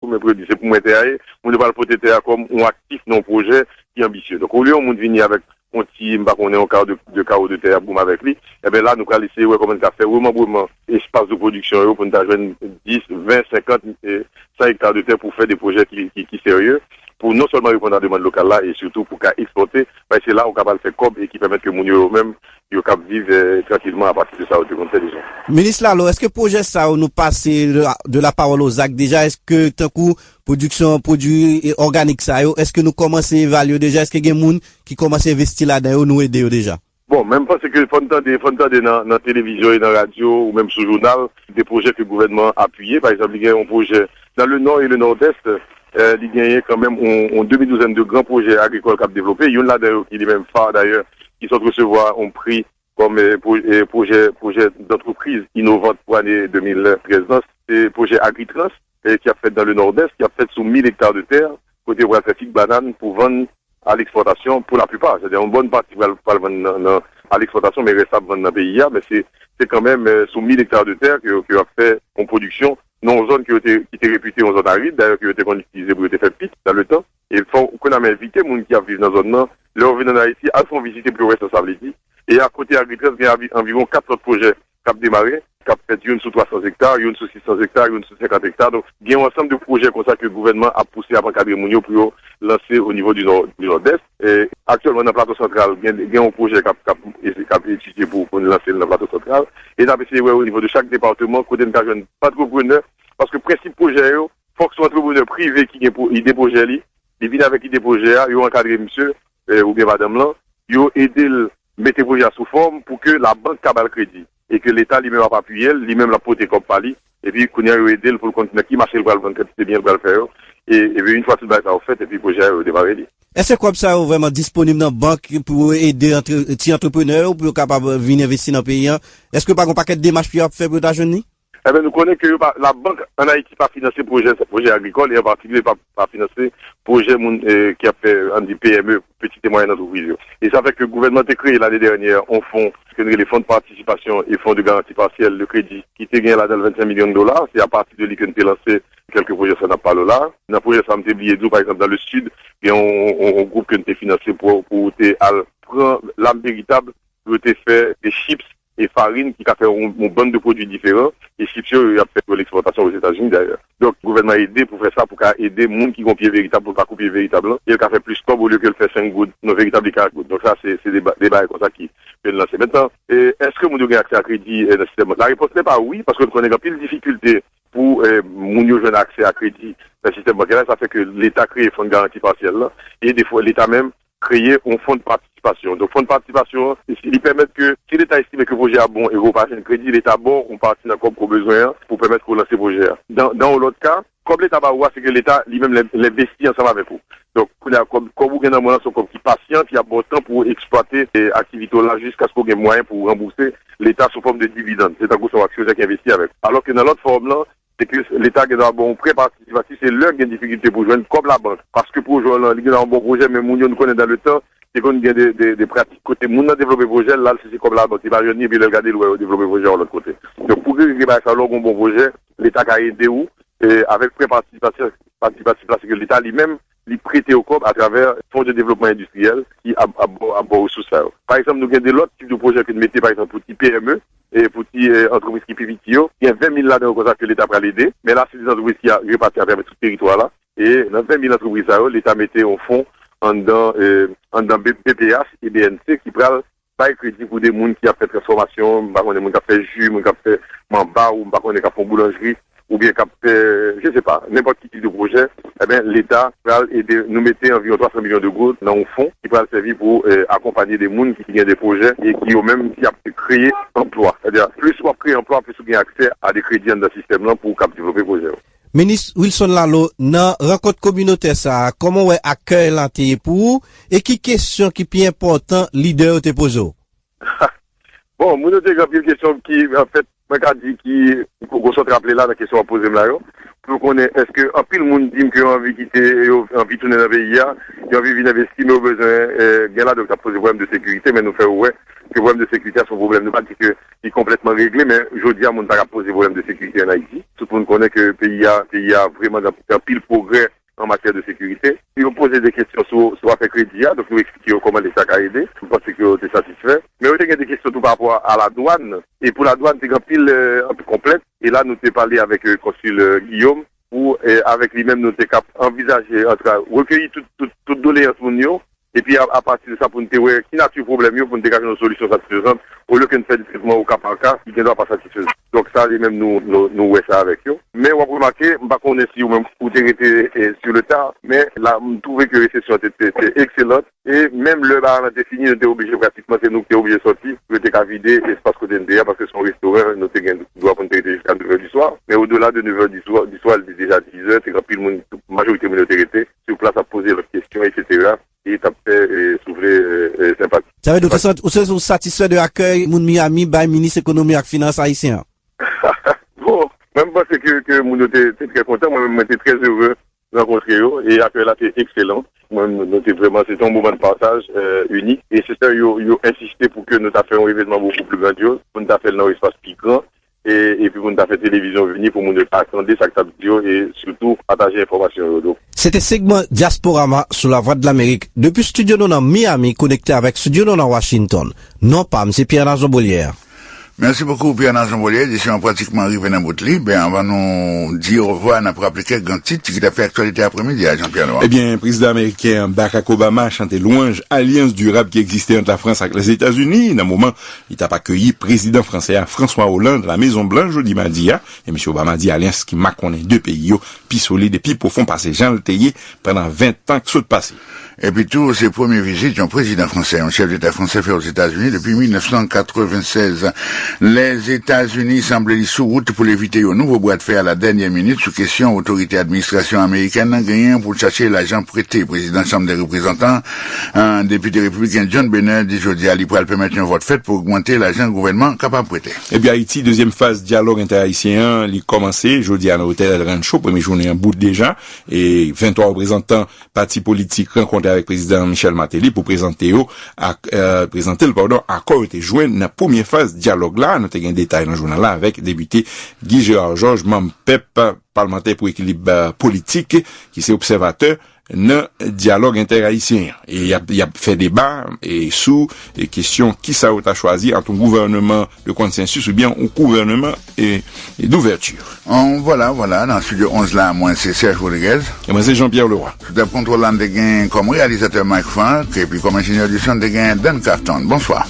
comme produit, c'est pour mettre terre, on ne va pas le porter terre comme un actif non projet qui est ambitieux. Donc, au lieu on venir avec on tire, on est en carreau de carreau de terre, boum avec lui, et bien là, nous allons essayer, comment on fait vraiment espace de production, pour nous avoir 10, 20, 50, 100 hectares de terre pour faire des projets qui sérieux, pour non seulement répondre à la demande locale là, et surtout pour exporter, parce que là, on est capable de faire comme et qui permettent que nous même, ils capable vivre tranquillement à partir de ça, au fait déjà. Ministre Lalo, est-ce que le projet ça, nous passe de la parole aux actes déjà, est-ce que, tant coup, production, produit organique ça, est-ce que nous commençons à évaluer déjà, est-ce qu'il y a des gens qui commencent à investir là-dedans, nous aider déjà? Bon, même pas c'est que faut entendre dans la télévision et dans la radio, ou même sur le journal, des projets que le gouvernement a appuyés. Par exemple, il y a un projet dans le nord et le nord-est, il y a quand même une demi-douzaine de grands projets agricoles qui ont développé. Il y en a d'ailleurs qui est même phare d'ailleurs, qui sont recevoir un prix comme projet d'entreprise innovante pour l'année 2013. C'est projet Agritrans, qui a fait dans le nord-est, qui a fait sous 1000 hectares de terre, côté trafic banane pour vendre à l'exportation pour la plupart. C'est-à-dire une bonne partie va vendre à l'exportation, mais reste à vendre dans le pays. Mais c'est quand même sous 1000 hectares de terre qui a fait en production dans une zone qui était réputée en zone aride, d'ailleurs qui a été utilisée pour faire piste dans le temps. Et il faut qu'on a invité les gens qui vivent dans la zone-là, leur venir en Haïti, à font visiter plus responsabilité. Et à côté agriculture, il y a environ 4 autres projets qui ont démarré, qui ont fait une sous 300 hectares, une sous 600 hectares, une sous 50 hectares. Donc, il y a un ensemble de projets comme ça que le gouvernement a poussé à encadrer Mounio pour lancer au niveau du nord-est. Et actuellement, dans le plateau central, il y a un projet qui a été étudié pour lancer dans le plateau central. Et là, c'est au niveau de chaque département, côté de jeune entrepreneur, parce que le principe projet, il faut que ce soit un entrepreneur privé qui ait des projets, il vient avec des projets, il a encadré monsieur, ou bien madame là, il a aidé mettre les projets sous forme pour que la banque cabale le crédit. Et que l'État lui-même a pas appuyé, lui-même l'a porté comme pali, et puis qu'on a aidé pour le continuer qui marche le bras le vendre, c'est bien le faire, et puis une fois tout ça en fait, et puis le projet a démarré. Est-ce que comme ça est vraiment disponible dans la banque pour aider les entrepreneurs pour capable venir investir dans le pays? Est-ce que par un paquet de démarches pour faire pour ta jeune? Eh bien, nous connaissons que la banque en Haïti pas financé projet agricole et en particulier pas financé projet qui a fait des PME, petites et moyennes entreprises. Et ça fait que le gouvernement a créé l'année dernière un fonds, les fonds de participation et fonds de garantie partielle de crédit, qui était gagné là dans 25 millions de dollars. C'est à partir de lui qu'on a lancé quelques projets, ça n'a pas là. Dans le projet, ça m'a oublié d'où, par exemple, dans le sud, il y a un groupe qui a été financé pour prendre l'âme véritable, pour faire des chips et farine qui a fait une bande de produits différents et chips il a fait pour l'exportation aux États-Unis d'ailleurs. Donc le gouvernement a aidé pour faire ça, pour aider les gens qui ont pied véritable pour pas couper véritable et il a fait plus comme au lieu que le faire 5 gouttes non véritable 4 gouttes. Donc ça c'est des bails comme ça qui viennent lancer. Maintenant, est-ce que nous avons accès à crédit dans le système? La réponse n'est pas oui parce qu'on connaît plus de difficultés pour nous jouer accès à crédit dans le système bancaire. Ça fait que l'État crée un fonds de garantie partielle là, et des fois l'État même créer un fonds de participation. Donc, fonds de participation, il permet que, si l'État estime que le projet est bon et vous passez un crédit, l'État bon, on partit dans comme besoin pour permettre de lancer le projet. Dans l'autre cas, comme l'État va voir, c'est que l'État lui-même l'investit ensemble avec vous. Donc, comme vous avez un moyen qui patient, qui a bon temps pour exploiter ces activités-là jusqu'à ce qu'on ait moyen pour rembourser l'État sous forme de dividendes. C'est un coup son actionnaire qui investit avec. Alors que dans l'autre forme-là, c'est que l'État qui est dans un bon prêt participatif, c'est leur qui a une difficulté pour joindre comme la banque. Parce que pour joindre, il y a un bon projet, mais nous connaît dans le temps, c'est qu'on a des pratiques côté. Nous, on a développé le projet, là, c'est comme la banque. Il va venir, et puis il va regarder le développer le projet de l'autre côté. Donc, pour que ça, alors, un bon projet, l'État a aidé où, et avec prêt participatif, c'est que l'État lui-même, lui prêter au COP à travers le fonds de développement industriel qui a bon sous ça. Par exemple, nous avons des autres types de projets que nous mettons, par exemple, pour les PME et pour les entreprises qui pivent. Il y a 20 000 là-dedans que l'État va l'aider, mais là, c'est des entreprises qui ont réparti à travers tout le territoire là. Et dans 20 000 entreprises, l'État mettait au fond en dans BPH et BNC qui prennent pas crédit pour des gens qui ont fait transformation, des gens qui ont fait jus, des gens qui ont fait mamba ou des gens qui ont fait boulangerie. Ou bien je sais pas, n'importe quel type de projet, eh bien, l'État va aider, nous mettre environ 300 millions de gouttes dans un fonds qui va servir pour accompagner des gens qui ont des projets et qui ont même qui a créé emploi. C'est-à-dire, plus on crée emploi, plus on a accès à des crédits dans le système-là pour développer le projet. Ministre Wilson Lalo, dans rencontre communautaire ça, comment on accueille l'antille pour et qui question qui est important leader te pose? Bon, moi, j'ai une question qui, en fait, moi, dit qui, faut se rappeler là, la question à poser là, pour qu'on ait, est-ce que, en pile, le monde dit qu'ils ont envie de quitter, envie de tourner dans le pays, ils ont envie d'investir, mais au besoin, bien là, donc, ça pose des problèmes de sécurité, mais nous faisons, ouais, le problème de sécurité, son problème ne pas dire que il est complètement réglé, mais aujourd'hui, on n'a pas posé problème de sécurité en Haïti. Tout le monde connaît que le pays a vraiment un pile progrès en matière de sécurité. Ils ont posé des questions sur affaire crédit, donc nous expliquons comment l'État a aidé. Je pense que vous êtes satisfait. Mais on a des questions tout par rapport à la douane. Et pour la douane, c'est un pile un peu complète. Et là, nous avons parlé avec le consul Guillaume, où avec lui-même, nous avons envisagé, en tout cas, recueillir toute doléance pour nous. Et puis, à partir de ça, pour nous dire, qui n'a pas de problème, pour nous dégager une solution satisfaisante, au lieu qu'on fait du traitement au cas par cas, qui ne doit pas satisfaire. Donc, ça, même nous, ouais, ça avec eux. Mais, on va remarquer, pas qu'on est si ou même, ou été sur le tas, mais là, on trouvait que la récession était excellente. Et même le bar a été fini, nous étions obligés, pratiquement, c'est nous qui étions obligés de sortir, nous étions qu'à vider l'espace côté NDA, parce que son restaurant, nous doit prendre jusqu'à 9h du soir. Mais au-delà de 9h du soir, il est déjà 10h, c'est que la majorité de l'autorité, sur place à poser leurs questions, etc. Et t'as fait souffler sympathie. Ça veut dire que vous êtes satisfait de l'accueil Moun Miami by ministre économie et finance haïtien? Bon, même parce que Moun était très content, moi-même j'étais très heureux de rencontrer eux et l'accueil là était excellent. Moi, c'était vraiment, c'est un moment de partage unique. Et c'est ça, ils ont insisté pour que nous avons fait un événement beaucoup plus grandiose, pour nous avons fait dans l'espace plus grand. Et puis, on a fait télévision venir pour nous attendre ça vidéo et surtout partager l'information. C'était segment Diasporama sur la Voix de l'Amérique. Depuis studio dans Miami, connecté avec studio dans Washington. Non pas, c'est Pierre-Nazo Bolière. Merci beaucoup, Pierre-Nazo Bolière. Je suis pratiquement arrivé dans votre lit. On va nous dire au revoir, on a rappelé quelques grands titres qui a fait actualité après-midi à Jean-Pierre Noir. Eh bien, président américain Barack Obama a chanté louange alliance durable qui existait entre la France et les États-Unis. Dans un moment, il a accueilli président français François Hollande à la Maison Blanche jeudi mardi. Et M. Obama dit alliance qui m'a connaît deux pays, puis solide et puis profond passé Jean le Théier pendant 20 ans que ça passé. Et puis tous ces premières visites, un président français, un chef d'État français fait aux États-Unis depuis 1996. Les États-Unis semblent sous route pour éviter un nouveau bras de fer à la dernière minute sous question autorité administration américaine n'a gagné pour chercher l'argent prêté. Président de la Chambre des représentants, un député républicain John Boehner dit aujourd'hui à l'IPRAL permettre un vote fait pour augmenter l'argent gouvernement capable de prêter. Eh bien, Haïti, deuxième phase dialogue interhaïtien, il commencé, aujourd'hui à l'hôtel El Rancho, première journée en bout déjà, et 23 représentants, partis politiques rencontrés avec le président Michel Martelly pour présenter le accord était joint dans la première phase dialogue là. Nous avons un détail dans le journal là avec député Guy Gérard Georges, membre PEP, parlementaire pour équilibre politique, qui est observateur dans dialogue interhaïtien. Et il a fait débat et sous les questions qui ça a choisi entre un gouvernement de consensus ou bien un gouvernement et d'ouverture. Voilà, dans le studio 11 là, moi c'est Serge Rodriguez. Et moi c'est Jean-Pierre Leroy. Tout à contrôlant des gains comme réalisateur Mike Frank et puis comme ingénieur du son des gains Dan Carton. Bonsoir.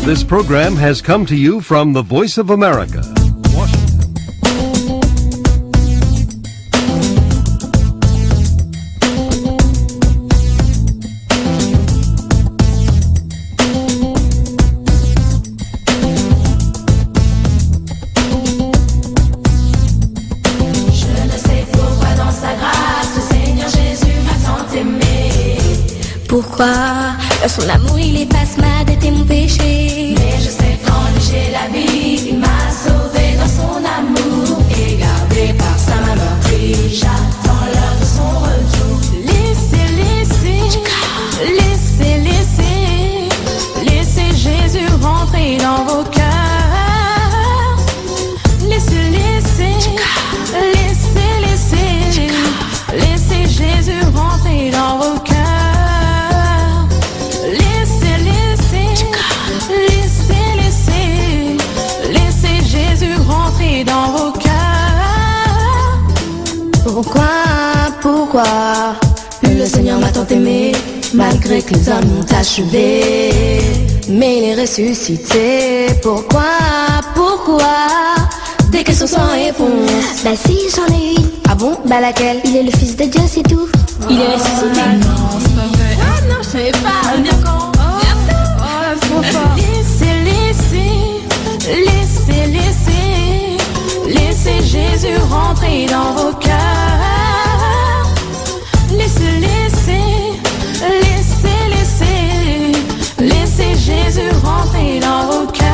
This program has come to you from the Voice of America, Washington. Je ne sais pourquoi dans sa grâce, le Seigneur Jésus m'a tant aimé. Pourquoi? Son amour il efface ma dette et mon péché. Mais je sais qu'enrichir la vie, il m'a sauvé dans son amour. Et gardé par sa main meurtrie, j'attends l'heure de son retour. Laissez Jésus rentrer dans vos cœurs. Laissez Jésus rentrer dans vos cœurs. Laissez Jésus rentrer dans vos cœurs. Pourquoi le Seigneur m'a tant aimé, malgré que les hommes m'ont achevé, mais il est ressuscité. Pourquoi des questions sans réponse. Bah si, j'en ai une. Ah bon? Bah laquelle? Il est le fils de Dieu, c'est tout. Il est ressuscité. Non, c'est pas vrai. Ah non, je savais pas. D'accord. Laissez Jésus rentrer dans vos cœurs. Laissez Jésus rentrer dans vos cœurs.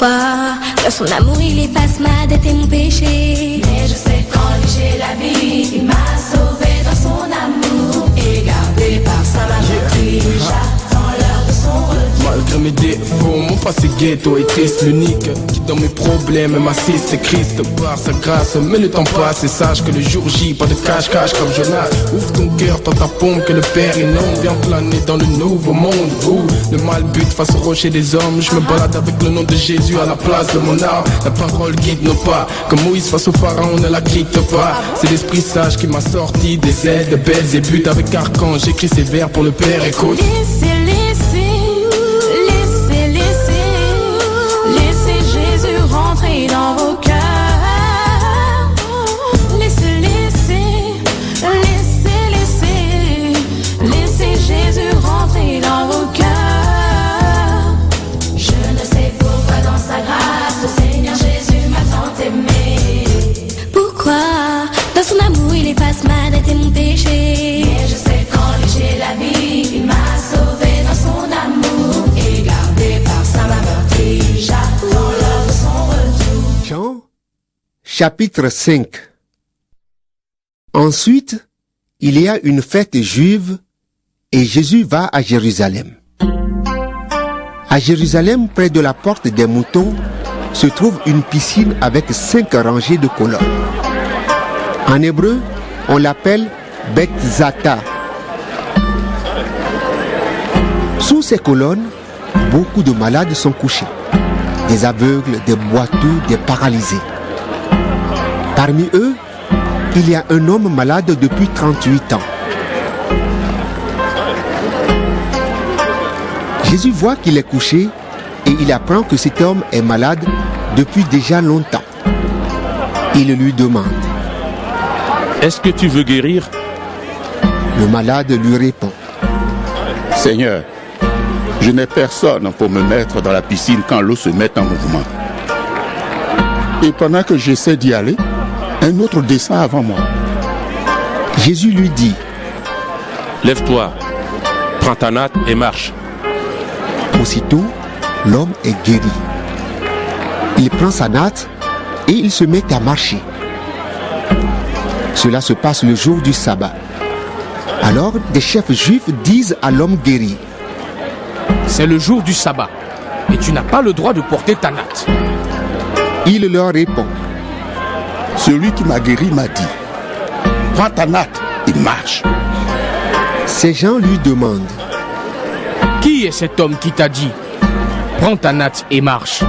Pourquoi? De son amour il efface ma dette et mon péché. Mais je sais qu'en lui j'ai la vie. Il m'a sauvé dans son amour et gardé par sa majesté. J'attends l'heure de son retour. Malgré mes défauts, mon passé ghetto est triste. L'unique qui dans mes problèmes m'assiste, c'est Christ par sa grâce. Mais le temps passe et sache que le jour J, pas de cache-cache comme Jonas. Ouvre ton cœur, dans ta pompe, que le Père inonde. Viens planer dans le nouveau monde où le mal bute face au rocher des hommes. Je me balade avec le nom de Jésus à la place de mon âme. La parole guide nos pas, comme Moïse face au pharaon, ne la quitte pas. C'est l'esprit sage qui m'a sorti des ailes de belles et buts. Avec archange, j'écris ces vers pour le Père, écoute. Laissez Jésus rentrer dans vos cœurs. Laissez Jésus rentrer dans vos cœurs. Je ne sais pourquoi dans sa grâce le Seigneur Jésus m'a tant aimé. Pourquoi? Dans son amour il efface ma dette et mon péché. Mais je sais qu'en lui j'ai la vie. Il m'a sauvé dans son amour et gardé par sa main meurtrie. J'attends l'heure de son retour. Jean, chapitre 5. Ensuite, il y a une fête juive et Jésus va à Jérusalem. À Jérusalem, près de la porte des moutons, se trouve une piscine avec 5 rangées de colonnes. En hébreu, on l'appelle Beth Zata. Sous ces colonnes, beaucoup de malades sont couchés. Des aveugles, des boiteux, des paralysés. Parmi eux, il y a un homme malade depuis 38 ans. Jésus voit qu'il est couché et il apprend que cet homme est malade depuis déjà longtemps. Il lui demande: Est-ce que tu veux guérir? Le malade lui répond: Seigneur, je n'ai personne pour me mettre dans la piscine quand l'eau se met en mouvement. Et pendant que j'essaie d'y aller, un autre descend avant moi. Jésus lui dit: Lève-toi, prends ta natte et marche. Aussitôt, l'homme est guéri. Il prend sa natte et il se met à marcher. Cela se passe le jour du sabbat. Alors, des chefs juifs disent à l'homme guéri: C'est le jour du sabbat et tu n'as pas le droit de porter ta natte. Il leur répond: Celui qui m'a guéri m'a dit: Prends ta natte et marche. Ces gens lui demandent: Qui est cet homme qui t'a dit: Prends ta natte et marche?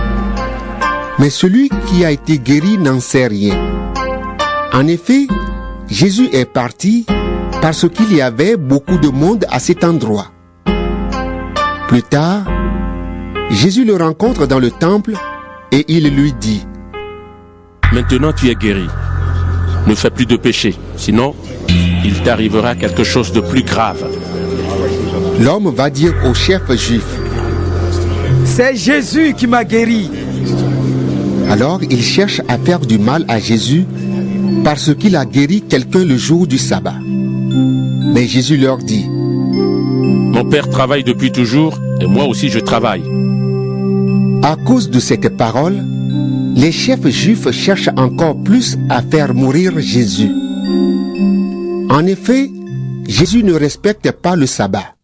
Mais celui qui a été guéri n'en sait rien. En effet, Jésus est parti parce qu'il y avait beaucoup de monde à cet endroit. Plus tard, Jésus le rencontre dans le temple et il lui dit: Maintenant tu es guéri. Ne fais plus de péché, sinon il t'arrivera quelque chose de plus grave. L'homme va dire au chef juif: C'est Jésus qui m'a guéri. Alors il cherche à faire du mal à Jésus parce qu'il a guéri quelqu'un le jour du sabbat. Mais Jésus leur dit: Mon Père travaille depuis toujours et moi aussi je travaille. À cause de cette parole, les chefs juifs cherchent encore plus à faire mourir Jésus. En effet, Jésus ne respecte pas le sabbat.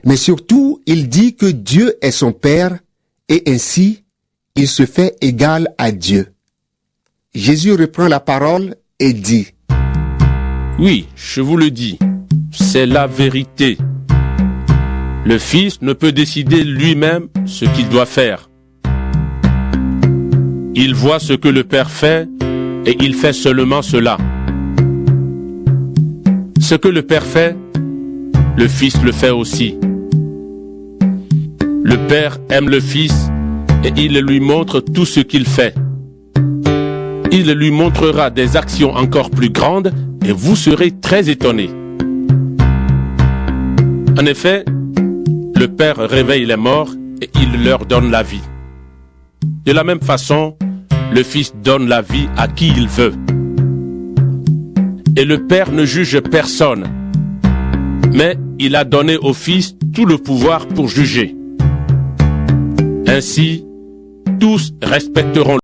Mais surtout, il dit que Dieu est son Père et ainsi, il se fait égal à Dieu. Jésus reprend la parole et dit: Oui, je vous le dis, c'est la vérité. Le Fils ne peut décider lui-même ce qu'il doit faire. Il voit ce que le Père fait et il fait seulement cela. Ce que le Père fait, le Fils le fait aussi. Le Père aime le Fils et il lui montre tout ce qu'il fait. Il lui montrera des actions encore plus grandes et vous serez très étonnés. En effet, le Père réveille les morts et il leur donne la vie. De la même façon, le Fils donne la vie à qui il veut. Et le Père ne juge personne, mais il a donné au Fils tout le pouvoir pour juger. Ainsi, tous respecteront